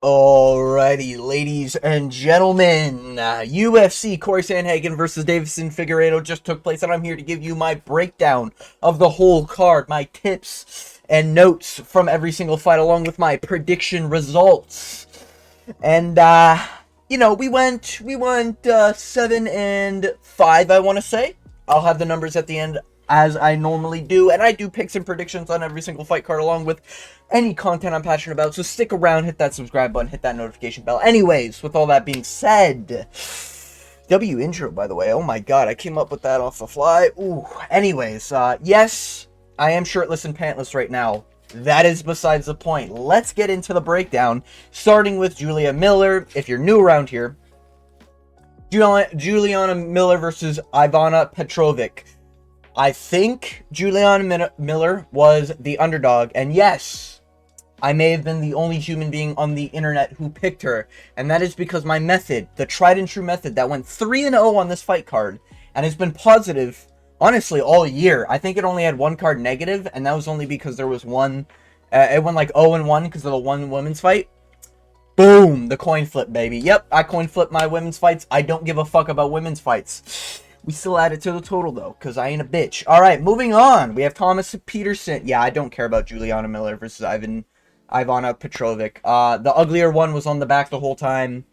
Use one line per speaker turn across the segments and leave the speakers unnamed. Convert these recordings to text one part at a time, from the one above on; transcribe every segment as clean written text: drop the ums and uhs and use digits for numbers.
Alrighty, ladies and gentlemen, UFC Cory versus Davison Figueiredo just took place, and I'm here to give you my breakdown of the whole card, my tips and notes from every single fight, along with my prediction results. And we went 7-5, I want to say. I'll have the numbers at the end as I normally do, and I do picks and predictions on every single fight card along with any content I'm passionate about, so stick around, hit that subscribe button, hit that notification bell. Anyways, with all that being said, W intro, by the way, oh my god, I came up with that off the fly. Ooh. Anyways, yes, I am shirtless and pantless right now. That is besides the point. Let's get into the breakdown, starting with Julia Miller. If you're new around here, Juliana Miller versus Ivana Petrovic. I think Juliana Miller was the underdog, and yes, I may have been the only human being on the internet who picked her, and that is because my method, the tried and true method that went 3-0 on this fight card, and has been positive, honestly, all year. I think it only had one card negative, and that was only because there was one, it went like 0-1 because of the one women's fight. Boom, the coin flip, baby. Yep, I coin flip my women's fights. I don't give a fuck about women's fights. We still add it to the total, though, because I ain't a bitch. All right, moving on. We have Thomas Peterson. Yeah, I don't care about Juliana Miller versus Ivana Petrovic. The uglier one was on the back the whole time.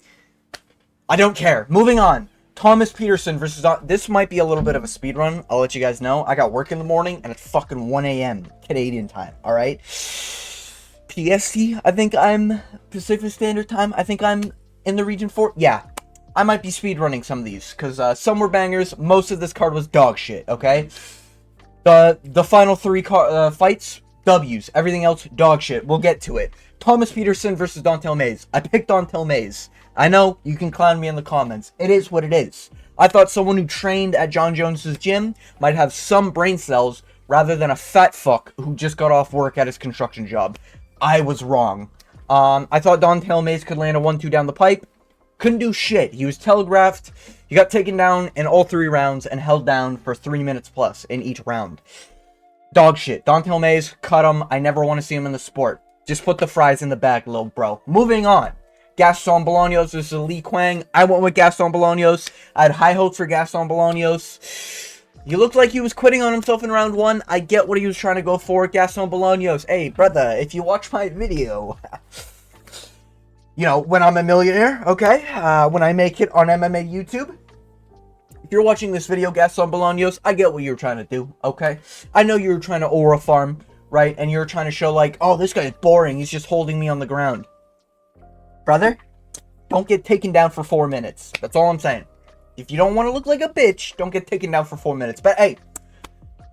I don't care. Moving on. Thomas Peterson versus... This might be a little bit of a speed run. I'll let you guys know. I got work in the morning, and it's fucking 1 a.m. Canadian time, all right? PST, I think I'm... Pacific Standard Time, I think I'm in the region for... Yeah. I might be speedrunning some of these, because some were bangers. Most of this card was dog shit, okay? The final three fights, W's. Everything else, dog shit. We'll get to it. Thomas Peterson versus Dontel Mays. I picked Dontel Mays. I know, you can clown me in the comments. It is what it is. I thought someone who trained at John Jones's gym might have some brain cells, rather than a fat fuck who just got off work at his construction job. I was wrong. I thought Dontel Mays could land a 1-2 down the pipe. Couldn't do shit. He was telegraphed. He got taken down in all 3 rounds and held down for 3 minutes plus in each round. Dog shit. Dontel Mays, cut him. I never want to see him in the sport. Just put the fries in the bag, little bro. Moving on. Gaston Bolaños versus Li Kwang. I went with Gaston Bolaños. I had high hopes for Gaston Bolaños. He looked like he was quitting on himself in round 1. I get what he was trying to go for. Gaston Bolaños. Hey, brother, if you watch my video... You know, when I'm a millionaire, okay? When I make it on MMA YouTube. If you're watching this video, Gaston Bolaños, I get what you're trying to do, okay? I know you're trying to aura farm, right? And you're trying to show like, oh, this guy's boring. He's just holding me on the ground. Brother, don't get taken down for 4 minutes. That's all I'm saying. If you don't want to look like a bitch, don't get taken down for 4 minutes. But hey,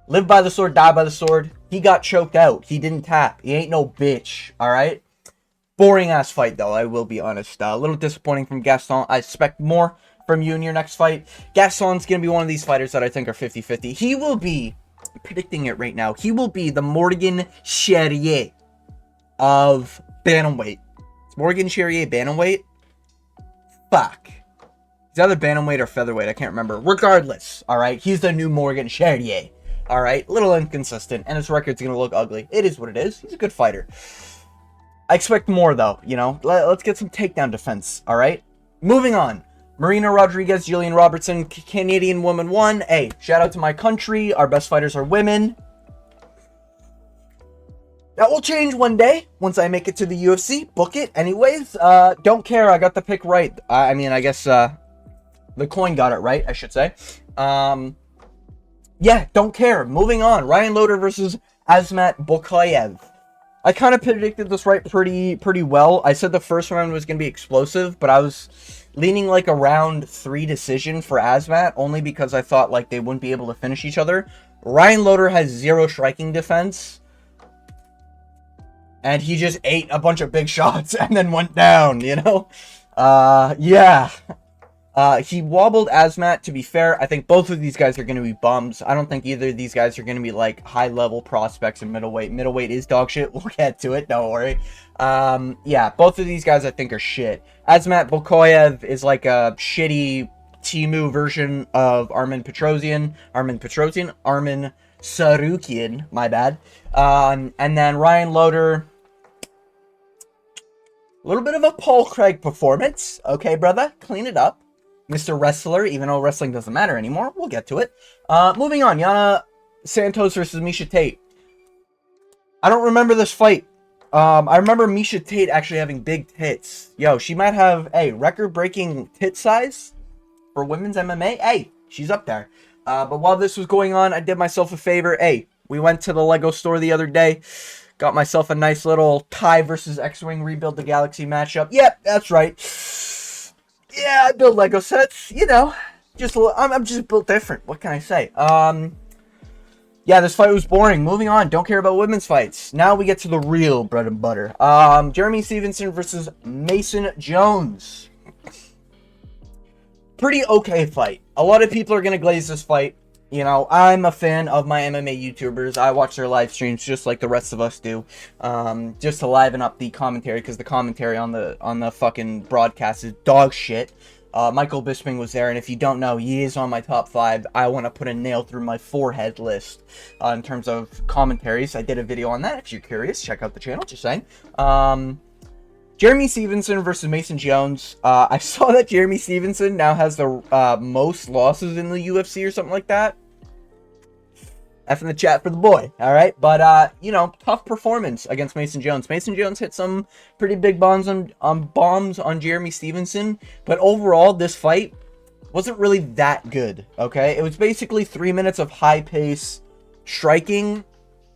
live by the sword, die by the sword. He got choked out. He didn't tap. He ain't no bitch, all right? Boring ass fight though, I will be honest. A little disappointing from Gaston. I expect more from you in your next fight. Gaston's gonna be one of these fighters that I think are 50-50. He will be, I'm predicting it right now, he will be the Morgan Charrier of bantamweight. Is Morgan Charrier bantamweight? Fuck. He's either bantamweight or featherweight, I can't remember. Regardless, alright, he's the new Morgan Charrier. Alright, little inconsistent, and his record's gonna look ugly. It is what it is. He's a good fighter. I expect more, though, you know? Let's get some takedown defense, alright? Moving on. Marina Rodriguez, Jillian Robertson, Canadian woman 1. Hey, shout out to my country. Our best fighters are women. That will change one day, once I make it to the UFC. Book it. Anyways, don't care. I got the pick right. I mean, I guess, the coin got it right, I should say. Yeah, don't care. Moving on. Ryan Loder versus Azmat Bokayev. I kind of predicted this right pretty well. I said the first round was going to be explosive, but I was leaning like a round 3 decision for Azmat, only because I thought like they wouldn't be able to finish each other. Ryan Loder has 0 striking defense, and he just ate a bunch of big shots and then went down, you know? Yeah. He wobbled Azmat, to be fair. I think both of these guys are going to be bums. I don't think either of these guys are going to be, like, high-level prospects in middleweight. Middleweight is dog shit. We'll get to it. Don't worry. Yeah, both of these guys I think are shit. Azmat Bokayev is, like, a shitty Timu version of Armin Sarukian, my bad. And then Ryan Loder... A little bit of a Paul Craig performance. Okay, brother, clean it up. Mr. Wrestler, even though wrestling doesn't matter anymore. We'll get to it. Moving on, Yana Santos versus Miesha Tate. I don't remember this fight. I remember Miesha Tate actually having big tits. Yo, she might have a record-breaking tit size for women's MMA. Hey, she's up there. But while this was going on, I did myself a favor. Hey, we went to the Lego store the other day. Got myself a nice little TIE versus X-Wing Rebuild the Galaxy matchup. Yep, that's right. Yeah, I build Lego sets. You know, I'm just built different. What can I say? Yeah, this fight was boring. Moving on. Don't care about women's fights. Now we get to the real bread and butter. Jeremy Stevenson versus Mason Jones. Pretty okay fight. A lot of people are going to glaze this fight. You know, I'm a fan of my MMA YouTubers. I watch their live streams just like the rest of us do. Just to liven up the commentary, because the commentary on the fucking broadcast is dog shit. Michael Bisping was there, and if you don't know, he is on my top 5. I want to put a nail through my forehead list in terms of commentaries. I did a video on that. If you're curious, check out the channel, just saying. Jeremy Stevenson versus Mason Jones. I saw that Jeremy Stevenson now has the most losses in the UFC or something like that. F in the chat for the boy, all right? But, you know, tough performance against Mason Jones. Mason Jones hit some pretty big bombs on Jeremy Stevenson, but overall, this fight wasn't really that good, okay? It was basically 3 minutes of high-pace striking.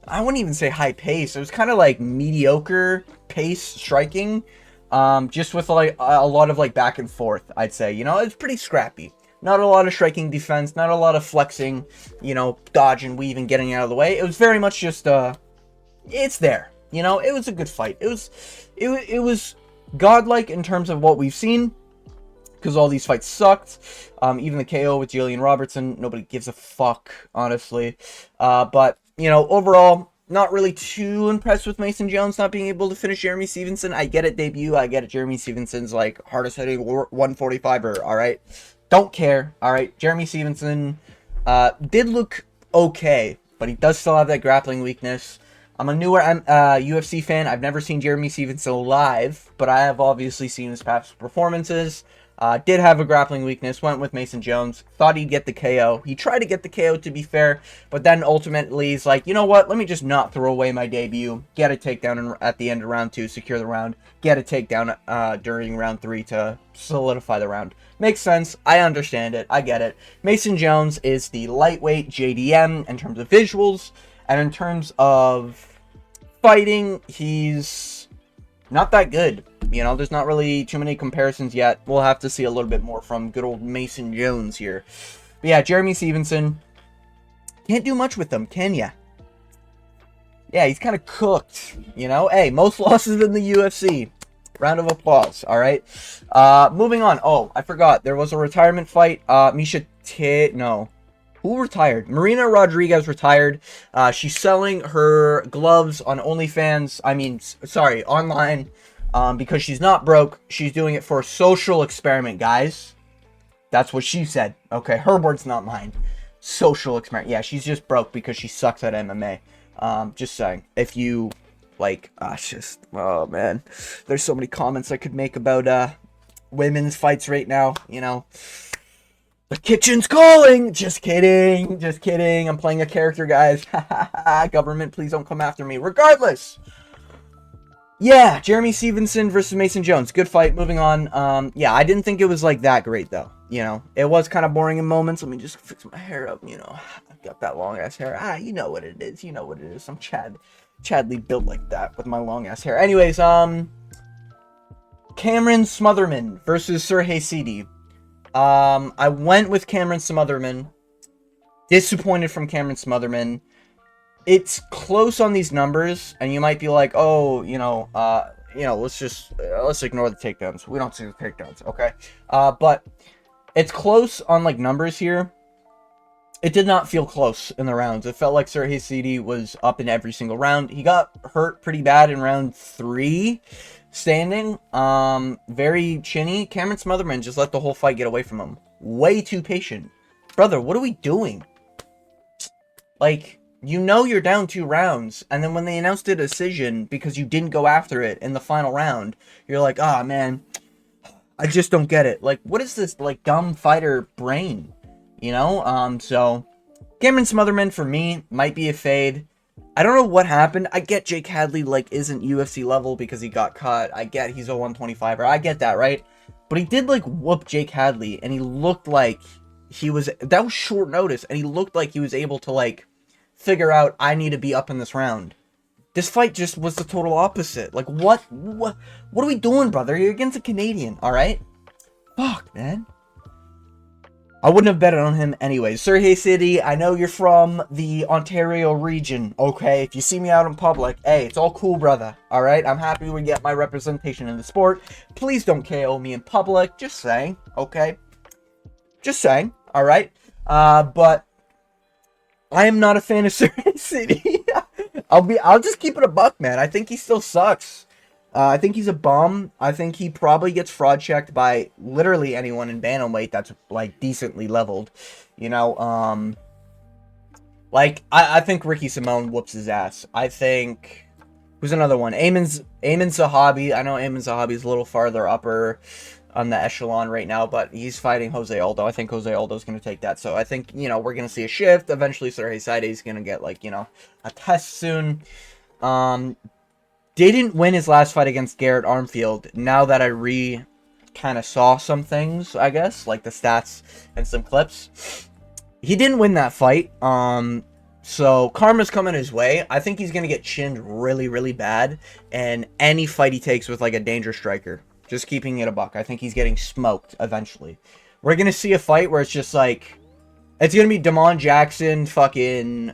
I wouldn't even say high-pace. It was kind of like mediocre pace striking, just with like a lot of like back and forth, I'd say. You know, it's pretty scrappy. Not a lot of striking defense, not a lot of flexing, you know, dodging, weaving, getting out of the way. It was very much just, it's there. You know, it was a good fight. It was godlike in terms of what we've seen, because all these fights sucked. Even the KO with Jillian Robertson, nobody gives a fuck, honestly. But, you know, overall, not really too impressed with Mason Jones not being able to finish Jeremy Stevenson. I get it, debut. I get it, Jeremy Stevenson's, like, hardest hitting 145er, all right? Don't care, all right? Jeremy Stevenson did look okay, but he does still have that grappling weakness. I'm a newer UFC fan. I've never seen Jeremy Stevenson live, but I have obviously seen his past performances. Did have a grappling weakness, went with Mason Jones, thought he'd get the KO. He tried to get the KO, to be fair, but then ultimately he's like, you know what, let me just not throw away my debut, get a takedown at the end of round 2, secure the round, get a takedown during round 3 to solidify the round. Makes sense, I understand it, I get it. Mason Jones is the lightweight JDM in terms of visuals, and in terms of fighting, he's not that good. You know, there's not really too many comparisons yet. We'll have to see a little bit more from good old Mason Jones here. But yeah, Jeremy Stevenson, can't do much with him, can ya? Yeah, he's kind of cooked, you know? Hey, most losses in the UFC. Round of applause, all right? Moving on. Oh, I forgot. There was a retirement fight. Miesha Tate, no. Who retired? Marina Rodriguez retired. She's selling her gloves on OnlyFans. I mean, sorry, online. Because she's not broke. She's doing it for a social experiment, guys. That's what she said. Okay, her words, not mine. Social experiment. Yeah, she's just broke because she sucks at MMA. Just saying. If you, like, oh, man. There's so many comments I could make about, women's fights right now, you know. The kitchen's calling! Just kidding. Just kidding. I'm playing a character, guys. Government, please don't come after me. Regardless. Yeah, Jeremy Stevenson versus Mason Jones. Good fight. Moving on. Yeah, I didn't think it was, like, that great, though. You know, it was kind of boring in moments. Let me just fix my hair up, you know. I've got that long-ass hair. You know what it is. You know what it is. I'm Chadley built like that with my long-ass hair. Anyways, Cameron Smotherman versus Sergey Sidi. I went with Cameron Smotherman. Disappointed from Cameron Smotherman. It's close on these numbers, and you might be like, oh, let's ignore the takedowns. We don't see the takedowns, okay? But it's close on, like, numbers here. It did not feel close in the rounds. It felt like Sergey Sidi was up in every single round. He got hurt pretty bad in round 3, standing. Very chinny. Cameron Smotherman just let the whole fight get away from him. Way too patient. Brother, what are we doing? Like, You know you're down 2 rounds, and then when they announced a decision because you didn't go after it in the final round, you're like, ah, man, I just don't get it. Like, what is this, like, dumb fighter brain? You know? So, Cameron Smotherman, for me, might be a fade. I don't know what happened. I get Jake Hadley, like, isn't UFC level because he got cut. I get he's a 125er. I get that, right? But he did, like, whoop Jake Hadley, and he looked like he was... That was short notice, and he looked like he was able to, like, figure out, I need to be up in this round. This fight just was the total opposite. Like, what are we doing, brother? You're against a Canadian, alright? Fuck, man. I wouldn't have betted on him anyway. Sergey City, I know you're from the Ontario region, okay? If you see me out in public, hey, it's all cool, brother, alright? I'm happy we get my representation in the sport. Please don't KO me in public. Just saying, okay? Just saying, alright? But I am not a fan of Sergey City. I'll just keep it a buck, man. I think he still sucks. I think he's a bum. I think he probably gets fraud checked by literally anyone in bantamweight that's, like, decently leveled. You know, like, I think Ricky Simone whoops his ass. I think... Who's another one? Ayman Zahabi. I know Ayman Zahabi's a little farther upper on the echelon right now, but he's fighting Jose Aldo. I think Jose Aldo's going to take that. So I think, you know, we're going to see a shift. Eventually, Sergey Saide's going to get, like, you know, a test soon. Didn't win his last fight against Garrett Armfield. Now that I kind of saw some things, I guess, like the stats and some clips. He didn't win that fight. So karma's coming his way. I think he's going to get chinned really, really bad. And any fight he takes with, like, a danger striker. Just keeping it a buck. I think he's getting smoked eventually. We're going to see a fight where it's just like... It's going to be Damon Jackson, fucking...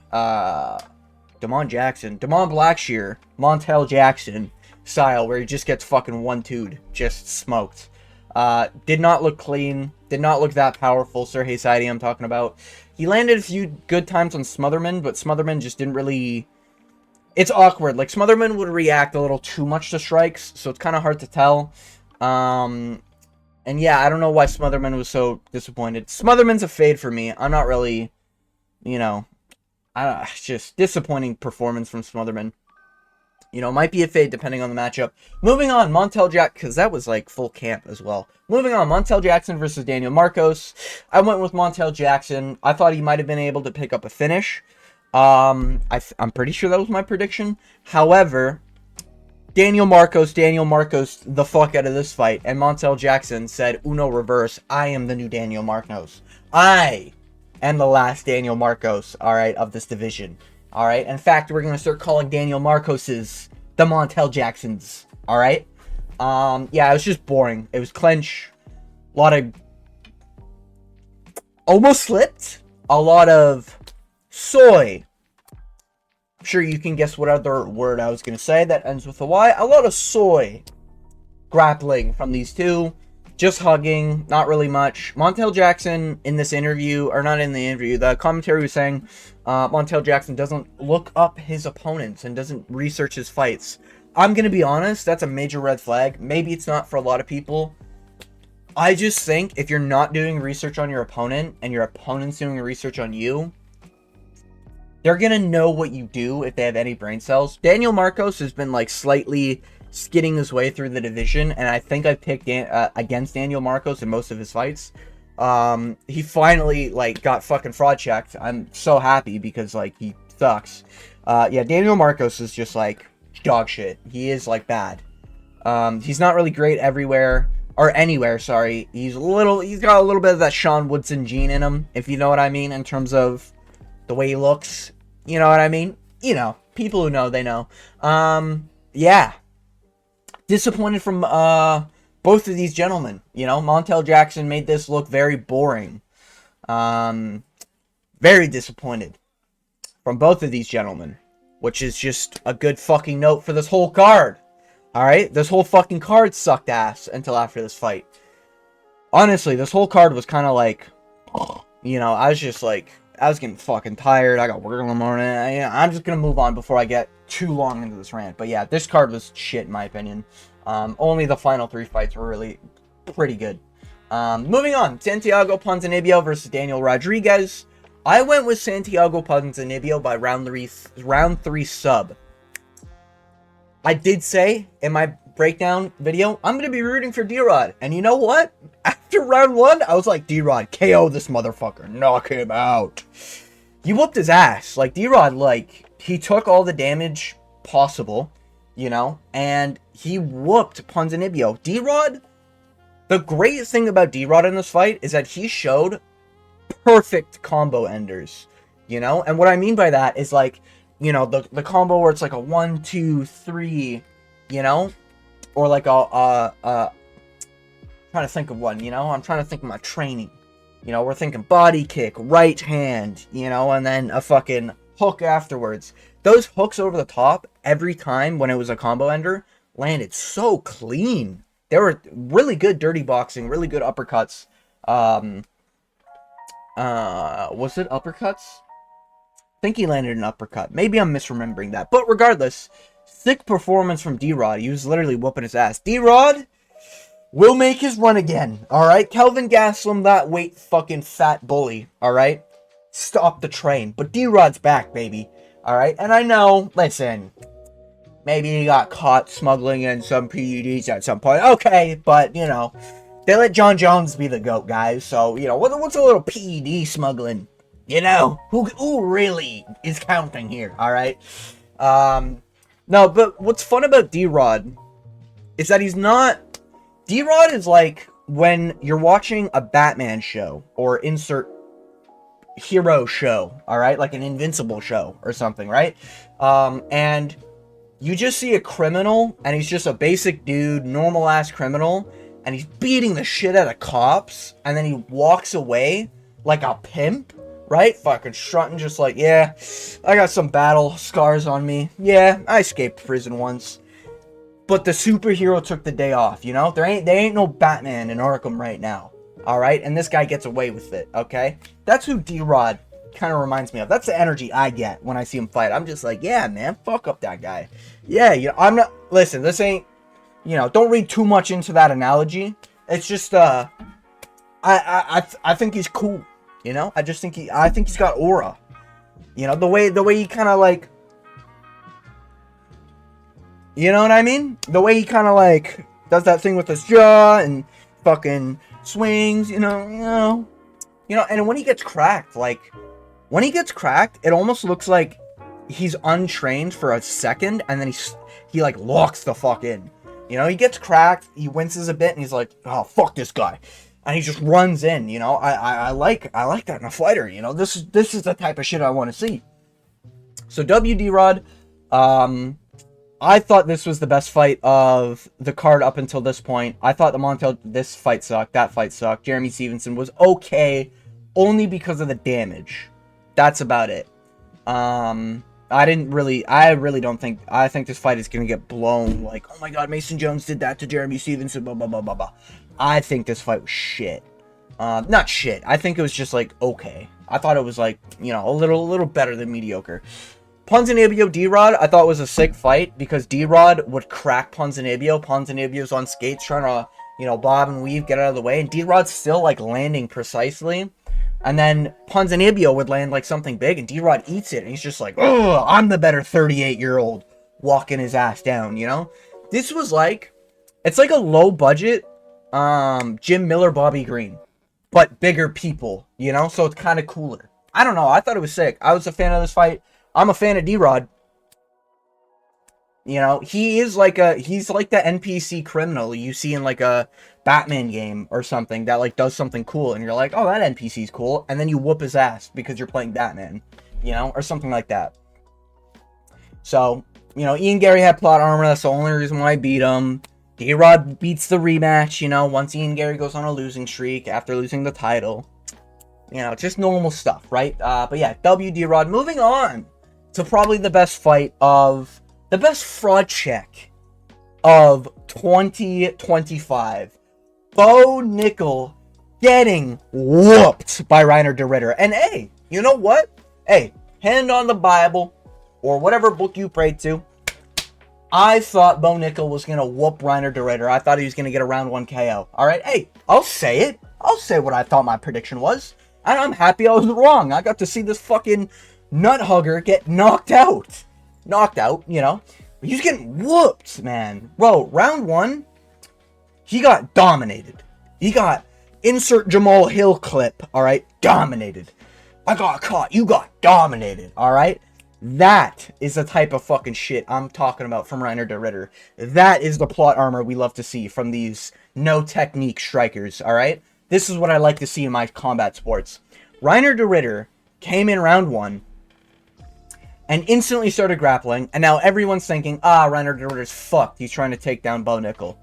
Damon Blackshear, Montel Jackson style, where he just gets fucking 1-2'd. Just smoked. Did not look clean. Did not look that powerful. Sergey Saidi I'm talking about. He landed a few good times on Smotherman, but Smotherman just didn't really... It's awkward. Like, Smotherman would react a little too much to strikes, so it's kind of hard to tell. And yeah, I don't know why Smotherman was so disappointed. Smotherman's a fade for me. I'm not really, you know, just disappointing performance from Smotherman. You know, might be a fade depending on the matchup. Moving on, Montel Jackson, because that was like full camp as well. Moving on, Montel Jackson versus Daniel Marcos. I went with Montel Jackson. I thought he might have been able to pick up a finish. I'm pretty sure that was my prediction. However, Daniel Marcos the fuck out of this fight, and Montel Jackson said, Uno reverse, I am the new Daniel Marcos. I am the last Daniel Marcos, alright, of this division. Alright, in fact, we're going to start calling Daniel Marcoses the Montel Jacksons, alright? Yeah, it was just boring. It was clinch, a lot of, almost slipped, a lot of soy. I'm sure you can guess what other word I was going to say that ends with a Y. A lot of soy grappling from these two. Just hugging. Not really much. Montel Jackson in this interview, or not in the interview, the commentary was saying Montel Jackson doesn't look up his opponents and doesn't research his fights. I'm going to be honest, that's a major red flag. Maybe it's not for a lot of people. I just think if you're not doing research on your opponent and your opponent's doing research on you, they're going to know what you do if they have any brain cells. Daniel Marcos has been, like, slightly skidding his way through the division, and I think I picked against Daniel Marcos in most of his fights. He finally, like, got fucking fraud checked. I'm so happy because, like, he sucks. Yeah, Daniel Marcos is just, like, dog shit. He is, like, bad. He's not really great everywhere, or anywhere, sorry. He's got a little bit of that Sean Woodson gene in him, if you know what I mean, in terms of the way he looks, you know what I mean? You know, people who know, they know. Yeah. Disappointed from, both of these gentlemen, you know? Montel Jackson made this look very boring. Very disappointed from both of these gentlemen, which is just a good fucking note for this whole card. Alright? This whole fucking card sucked ass until after this fight. Honestly, this whole card was kind of like, you know, I was just like, I was getting fucking tired. I got work in the morning. I'm just going to move on before I get too long into this rant. But yeah, this card was shit in my opinion. Only the final 3 fights were really pretty good. Moving on. Santiago Ponzinibbio versus Daniel Rodriguez. I went with Santiago Ponzinibbio by round three sub. I did say in my breakdown video, I'm going to be rooting for D-Rod. And you know what? After round 1, I was like, D-Rod, KO this motherfucker. Knock him out. He whooped his ass. Like, D-Rod, like, he took all the damage possible, you know, and he whooped Ponzinibbio. D-Rod, the great thing about D-Rod in this fight is that he showed perfect combo enders, you know? And what I mean by that is, like, you know, the combo where it's like a 1, 2, 3, you know? Or like trying to think of one, you know? I'm trying to think of my training. You know, we're thinking body kick, right hand, you know, and then a fucking hook afterwards. Those hooks over the top, every time when it was a combo ender, landed so clean. They were really good dirty boxing, really good uppercuts. Was it uppercuts? I think he landed an uppercut. Maybe I'm misremembering that. But regardless, sick performance from D-Rod. He was literally whooping his ass. D-Rod will make his run again, alright? Kelvin Gastelum, that weight fucking fat bully, alright? Stop the train. But D-Rod's back, baby, alright? And I know, listen, maybe he got caught smuggling in some PEDs at some point. Okay, but, you know, they let John Jones be the GOAT, guys. So, you know, what's a little PED smuggling? You know, who really is counting here, alright? No, but what's fun about D-Rod is that he's not... D-Rod is like when you're watching a Batman show or insert hero show, alright? Like an Invincible show or something, right? And you just see a criminal and he's just a basic dude, normal-ass criminal, and he's beating the shit out of cops, and then he walks away like a pimp, right? Fucking strutting just like, yeah, I got some battle scars on me. Yeah, I escaped prison once. But the superhero took the day off, you know? There ain't no Batman in Arkham right now, alright? And this guy gets away with it, okay? That's who D-Rod kind of reminds me of. That's the energy I get when I see him fight. I'm just like, yeah, man, fuck up that guy. Yeah, you know, I'm not... Listen, this ain't... You know, don't read too much into that analogy. It's just, I think he's cool, you know? I think he's got aura. You know, the way he kind of, like... You know what I mean? The way he kind of, like, does that thing with his jaw and fucking swings, you know, and when he gets cracked, like, it almost looks like he's untrained for a second, and then he like, locks the fuck in. You know, he gets cracked, he winces a bit, and he's like, oh, fuck this guy. And he just runs in, you know? I like that in a fighter, you know? This is the type of shit I want to see. So, D-Rod, I thought this was the best fight of the card up until this point. I thought this fight sucked, that fight sucked. Jeremy Stevenson was okay, only because of the damage. That's about it. I think this fight is going to get blown, like, oh my god, Mason Jones did that to Jeremy Stevenson, blah, blah, blah, blah, blah. I think this fight was shit. Not shit, I think it was just, like, okay. I thought it was, like, you know, a little better than mediocre. Ponzinibbio D-Rod, I thought was a sick fight, because D-Rod would crack Ponzinibbio. Ponzinibbio's on skates trying to, you know, bob and weave, get out of the way, and D-Rod's still, like, landing precisely. And then Ponzinibbio would land like something big, and D-Rod eats it, and he's just like, oh, I'm the better 38-year-old, walking his ass down, you know? This was like, it's like a low-budget Jim Miller, Bobby Green, but bigger people, you know? So it's kind of cooler. I don't know, I thought it was sick. I was a fan of this fight. I'm a fan of D-Rod. You know, he's like the NPC criminal you see in like a Batman game or something that like does something cool, and you're like, oh, that NPC's cool, and then you whoop his ass because you're playing Batman, you know, or something like that. So, you know, Ian Gary had plot armor, that's the only reason why I beat him. D-Rod beats the rematch, you know, once Ian Gary goes on a losing streak after losing the title. You know, just normal stuff, right? But yeah, D-Rod. Moving on to probably the best fight of... The best fraud check of 2025. Bo Nickel getting whooped by Reiner de Ritter. And hey, you know what? Hey, hand on the Bible or whatever book you prayed to. I thought Bo Nickel was going to whoop Reiner de Ritter. I thought he was going to get a round 1 KO. All right, hey, I'll say it. I'll say what I thought my prediction was. And I'm happy I was wrong. I got to see this fucking nut hugger get knocked out. Knocked out, you know. He's getting whooped, man. Bro, round 1, he got dominated. He got insert Jamal Hill clip, alright? Dominated. I got caught. You got dominated, alright? That is the type of fucking shit I'm talking about from Reiner de Ritter. That is the plot armor we love to see from these no technique strikers, alright? This is what I like to see in my combat sports. Reiner de Ritter came in round 1 and instantly started grappling, and now everyone's thinking, Reiner de Ritter's fucked. He's trying to take down Bo Nickel.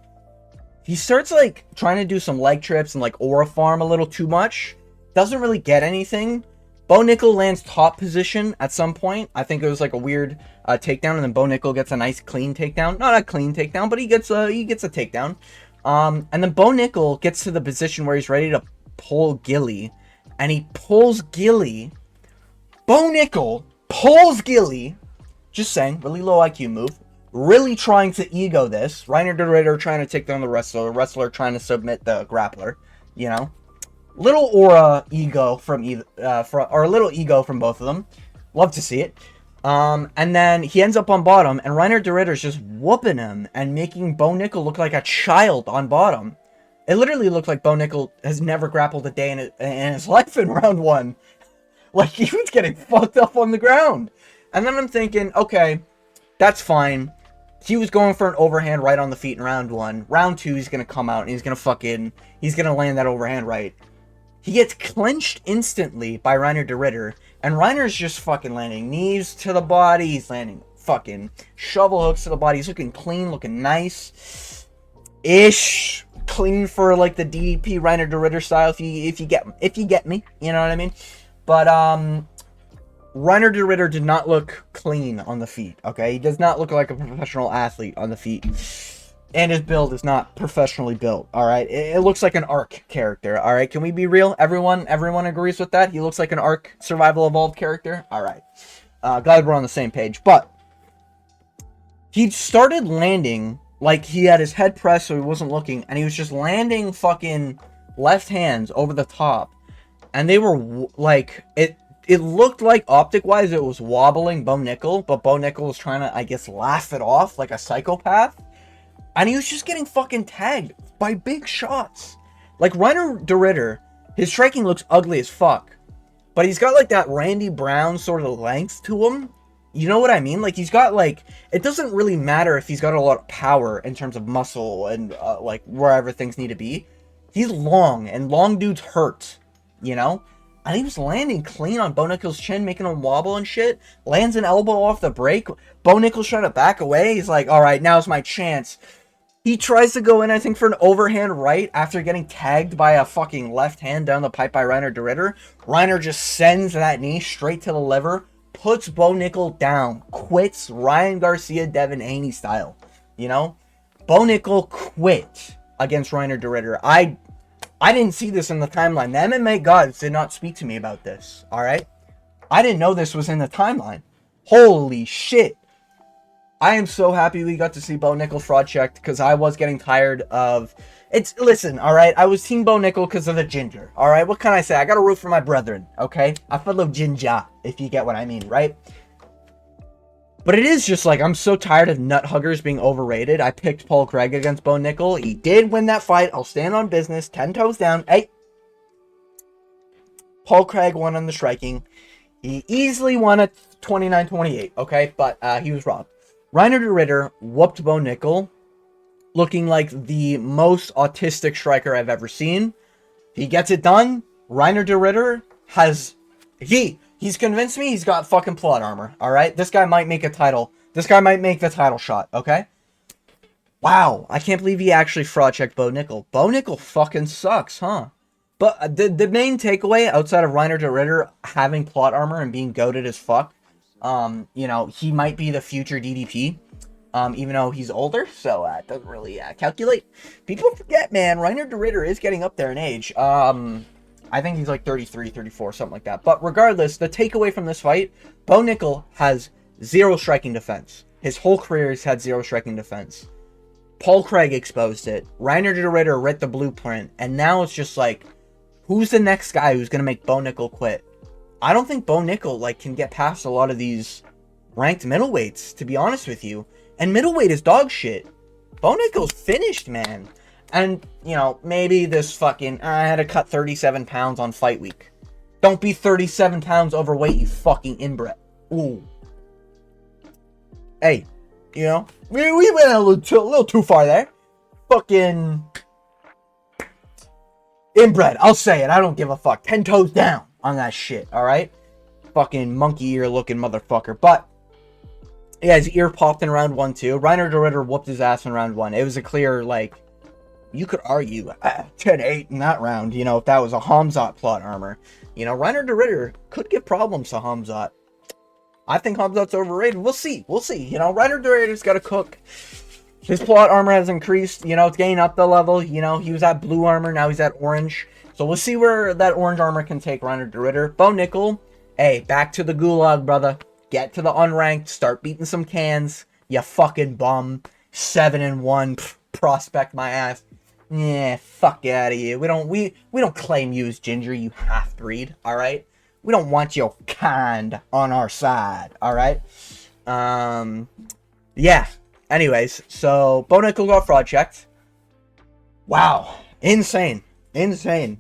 He starts, like, trying to do some leg trips and, like, aura farm a little too much. Doesn't really get anything. Bo Nickel lands top position at some point. I think it was, like, a weird takedown, and then Bo Nickel gets a nice clean takedown. Not a clean takedown, but he gets a takedown. And then Bo Nickel gets to the position where he's ready to pull Gilly, and he pulls Gilly. Bo Nickel pulls Gilly. Just saying, really low IQ move. Really trying to ego this. Reiner de Ritter trying to take down the wrestler trying to submit the grappler. You know, little aura ego from or a little ego from both of them. Love to see it. And then he ends up on bottom, and Reiner de Ritter's just whooping him and making Bo Nickel look like a child on bottom. It literally looked like Bo Nickel has never grappled a day in his life in round 1. Like, he was getting fucked up on the ground. And then I'm thinking, okay, that's fine. He was going for an overhand right on the feet in round 1. Round 2, he's going to come out and he's going to land that overhand right. He gets clinched instantly by Reiner de Ritter. And Reiner's just fucking landing knees to the body. He's landing fucking shovel hooks to the body. He's looking clean, looking nice. Ish. Clean for, like, the DDP Reiner de Ritter style, if you get me. You know what I mean? But, Reiner de Ritter did not look clean on the feet, okay? He does not look like a professional athlete on the feet. And his build is not professionally built, alright? It looks like an ARC character, alright? Can we be real? Everyone agrees with that? He looks like an ARC Survival Evolved character? Alright. Glad we're on the same page. But, he started landing like he had his head pressed so he wasn't looking, and he was just landing fucking left hands over the top. And they were, like, it looked like, optic-wise, it was wobbling Bo Nickel, but Bo Nickel was trying to, I guess, laugh it off like a psychopath. And he was just getting fucking tagged by big shots. Like, Reiner de Ritter, his striking looks ugly as fuck. But he's got, like, that Randy Brown sort of length to him. You know what I mean? Like, he's got, like, it doesn't really matter if he's got a lot of power in terms of muscle and, like, wherever things need to be. He's long, and long dudes hurt. You know? And he was landing clean on Bo Nickel's chin, making him wobble and shit. Lands an elbow off the break. Bo Nickel's trying to back away. He's like, alright, now's my chance. He tries to go in, I think, for an overhand right after getting tagged by a fucking left hand down the pipe by Reiner de Ritter. Reiner just sends that knee straight to the liver, puts Bo Nickel down, quits Ryan Garcia, Devin Haney style. You know? Bo Nickel quit against Reiner de Ritter. I didn't see this in the timeline. The MMA gods did not speak to me about this, alright? I didn't know this was in the timeline. Holy shit. I am so happy we got to see Bo Nickel fraud checked, because I was getting tired of... Listen, alright? I was Team Bo Nickel because of the ginger, alright? What can I say? I gotta root for my brethren, okay? I follow ginger, if you get what I mean, right? But it is just like, I'm so tired of nut huggers being overrated. I picked Paul Craig against Bo Nickel. He did win that fight. I'll stand on business. 10 toes down. Hey. Paul Craig won on the striking. He easily won at 29-28, okay? But he was robbed. Reiner de Ritter whooped Bo Nickel, looking like the most autistic striker I've ever seen. He gets it done. Reiner de Ritter has... He's convinced me he's got fucking plot armor, alright? This guy might make a title. This guy might make the title shot, okay? Wow, I can't believe he actually fraud checked Bo Nickel. Bo Nickel fucking sucks, huh? But the main takeaway, outside of Reiner de Ritter having plot armor and being goated as fuck, you know, he might be the future DDP, even though he's older, so it doesn't really calculate. People forget, man, Reiner de Ritter is getting up there in age. I think he's like 33, 34, something like that. But regardless, the takeaway from this fight, Bo Nickel has 0 striking defense. His whole career has had 0 striking defense. Paul Craig exposed it. Reiner de Ritter read the blueprint. And now it's just like, Who's the next guy who's going to make Bo Nickel quit? I don't think Bo Nickel, like, can get past a lot of these ranked middleweights, to be honest with you. And middleweight is dog shit. Bo Nickel's finished, man. And, you know, maybe this fucking, I had to cut 37 pounds on fight week. Don't be 37 pounds overweight, you fucking inbred. Ooh. Hey, you know, we went a little too far there. Fucking inbred, I'll say it, I don't give a fuck. 10 toes down on that shit, alright? Fucking monkey ear looking motherfucker. But, yeah, his ear popped in round 1 too. Reiner de Ridder whooped his ass in round 1. It was a clear, like, you could argue 10-8 in that round, you know, if that was a Hamzat plot armor. You know, Reiner de Ridder could give problems to Hamzat. I think Hamzat's overrated. We'll see. We'll see. You know, Reiner de Ridder's got to cook. His plot armor has increased. You know, it's getting up the level. You know, he was at blue armor. Now he's at orange. So we'll see where that orange armor can take Reiner de Ridder. Bo Nickel, hey, back to the gulag, brother. Get to the unranked. Start beating some cans. You fucking bum. 7-1. Prospect my ass. Yeah, fuck out of here. We don't claim you as ginger, you half-breed, alright? We don't want your kind on our side, alright? Yeah. Anyways, so Bo Nickel got fraud checked. Wow. Insane. Insane.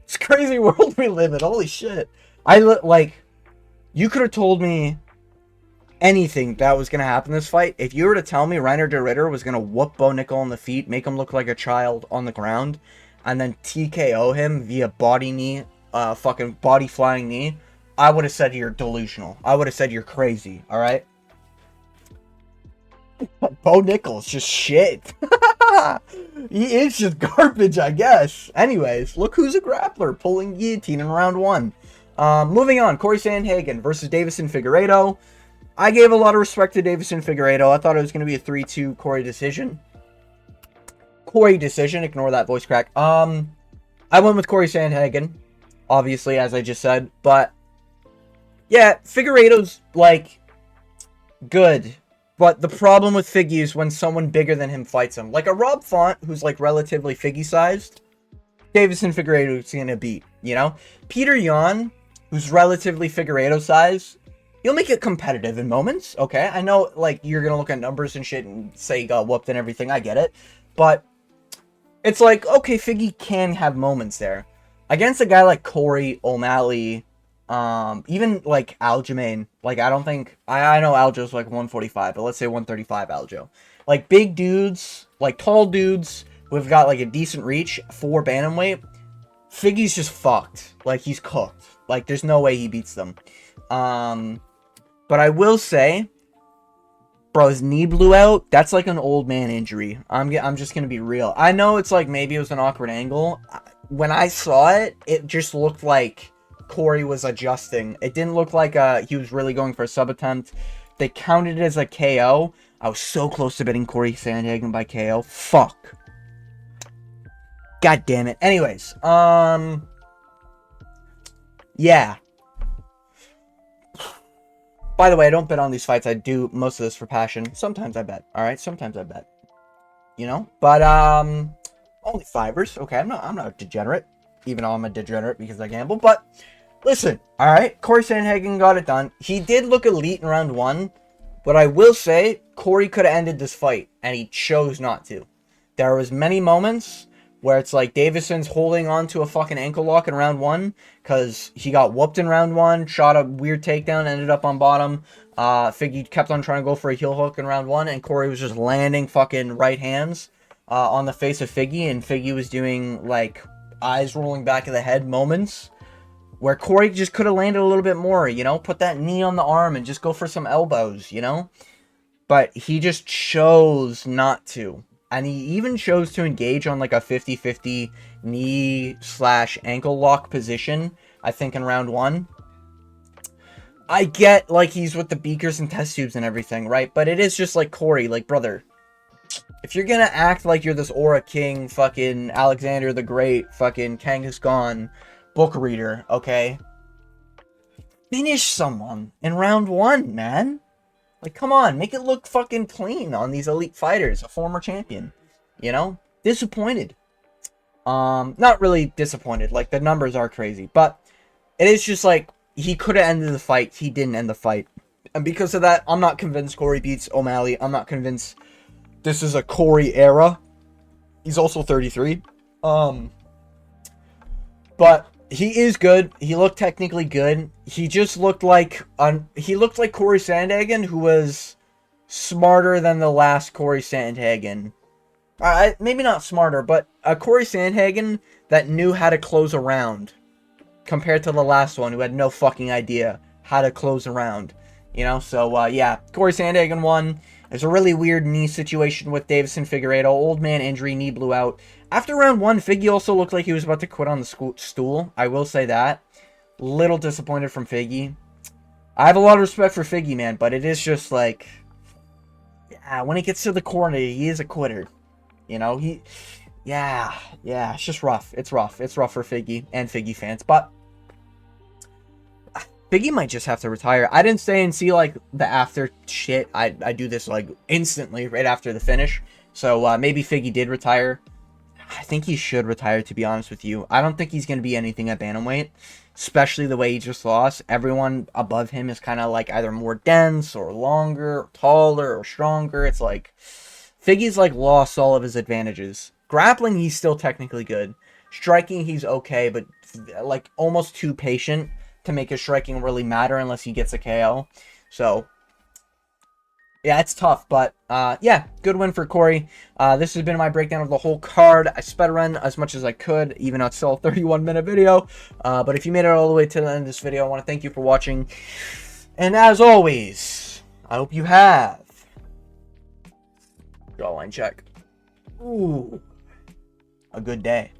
It's a crazy world we live in. Holy shit. You could have told me anything that was going to happen in this fight. If you were to tell me Reiner de Ridder was going to whoop Bo Nickel on the feet, make him look like a child on the ground, and then TKO him via body knee, fucking body flying knee, I would have said you're delusional. I would have said you're crazy, alright? Bo Nickel's just shit. He is just garbage, I guess. Anyways, look who's a grappler pulling guillotine in round 1. Moving on, Cory Sandhagen versus Deiveson Figueiredo. I gave a lot of respect to Deiveson Figueiredo. I thought it was going to be a 3-2 Cory decision. Ignore that voice crack. I went with Cory Sandhagen, obviously, as I just said. But, yeah, Figueiredo's, like, good. But the problem with Figgy is when someone bigger than him fights him. Like a Rob Font, who's, like, relatively Figgy-sized, Deiveson Figueiredo's going to beat, you know? Peter Yan, who's relatively Figueiredo-sized, he'll make it competitive in moments, okay? I know, like, you're gonna look at numbers and shit and say he got whooped and everything, I get it. But, it's like, okay, Figgy can have moments there. Against a guy like Cory, O'Malley, even, like, Aljamain, like, I don't think, I know Aljo's, like, 145, but let's say 135 Aljo. Like, big dudes, like, tall dudes, who've got, like, a decent reach for bantamweight, Figgy's just fucked. Like, he's cooked. Like, there's no way he beats them. But I will say, bro, his knee blew out. That's like an old man injury. I'm just going to be real. I know it's like maybe it was an awkward angle. When I saw it, it just looked like Cory was adjusting. It didn't look like he was really going for a sub attempt. They counted it as a KO. I was so close to betting Cory Sandhagen by KO. Fuck. God damn it. Anyways, yeah. By the way, I don't bet on these fights. I do most of this for passion. Sometimes I bet. Alright? Sometimes I bet. You know? But, only fivers. Okay, I'm not a degenerate. Even though I'm a degenerate because I gamble. But, listen. Alright? Cory Sandhagen got it done. He did look elite in round 1. But I will say, Cory could have ended this fight. And he chose not to. There was many moments where it's like Deiveson's holding on to a fucking ankle lock in round 1 because he got whooped in round 1, shot a weird takedown, ended up on bottom. Figgy kept on trying to go for a heel hook in round 1, and Cory was just landing fucking right hands on the face of Figgy, and Figgy was doing, like, eyes rolling back of the head moments where Cory just could have landed a little bit more, you know? Put that knee on the arm and just go for some elbows, you know? But he just chose not to. And he even chose to engage on like a 50-50 knee/ankle lock position, I think in round 1. I get like he's with the beakers and test tubes and everything, right? But it is just like Cory, like, brother, if you're gonna act like you're this Aura King, fucking Alexander the Great, fucking Kangas Khan book reader, okay? Finish someone in round 1, man. Like, come on, make it look fucking clean on these elite fighters, a former champion, you know? Disappointed. Not really disappointed. Like, the numbers are crazy, but it is just like, he could have ended the fight. He didn't end the fight. And because of that, I'm not convinced Cory beats O'Malley. I'm not convinced this is a Cory era. He's also 33. But he is good. He looked technically good. He just looked like Cory Sandhagen, who was smarter than the last Cory Sandhagen. Maybe not smarter, but a Cory Sandhagen that knew how to close a round, compared to the last one who had no fucking idea how to close a round. You know, so yeah, Cory Sandhagen won. There's a really weird knee situation with Davison Figueiredo. Old man injury, knee blew out. After round 1, Figgy also looked like he was about to quit on the stool. I will say that. Little disappointed from Figgy. I have a lot of respect for Figgy, man, but it is just like, yeah, when it gets to the corner, he is a quitter. You know, yeah, it's just rough. It's rough. It's rough for Figgy and Figgy fans, but Figgy might just have to retire. I didn't stay and see, like, the after shit. I do this, like, instantly right after the finish. So, maybe Figgy did retire. I think he should retire, to be honest with you. I don't think he's going to be anything at bantamweight, especially the way he just lost. Everyone above him is kind of, like, either more dense or longer or taller or stronger. It's like, Figgy's, like, lost all of his advantages. Grappling, he's still technically good. Striking, he's okay, but, like, almost too patient to make his striking really matter unless he gets a KO. So, yeah, it's tough, but, yeah, good win for Cory. This has been my breakdown of the whole card. I sped around as much as I could, even though it's still a 31-minute video. But if you made it all the way to the end of this video, I want to thank you for watching. And as always, I hope you have jawline check. Ooh, a good day.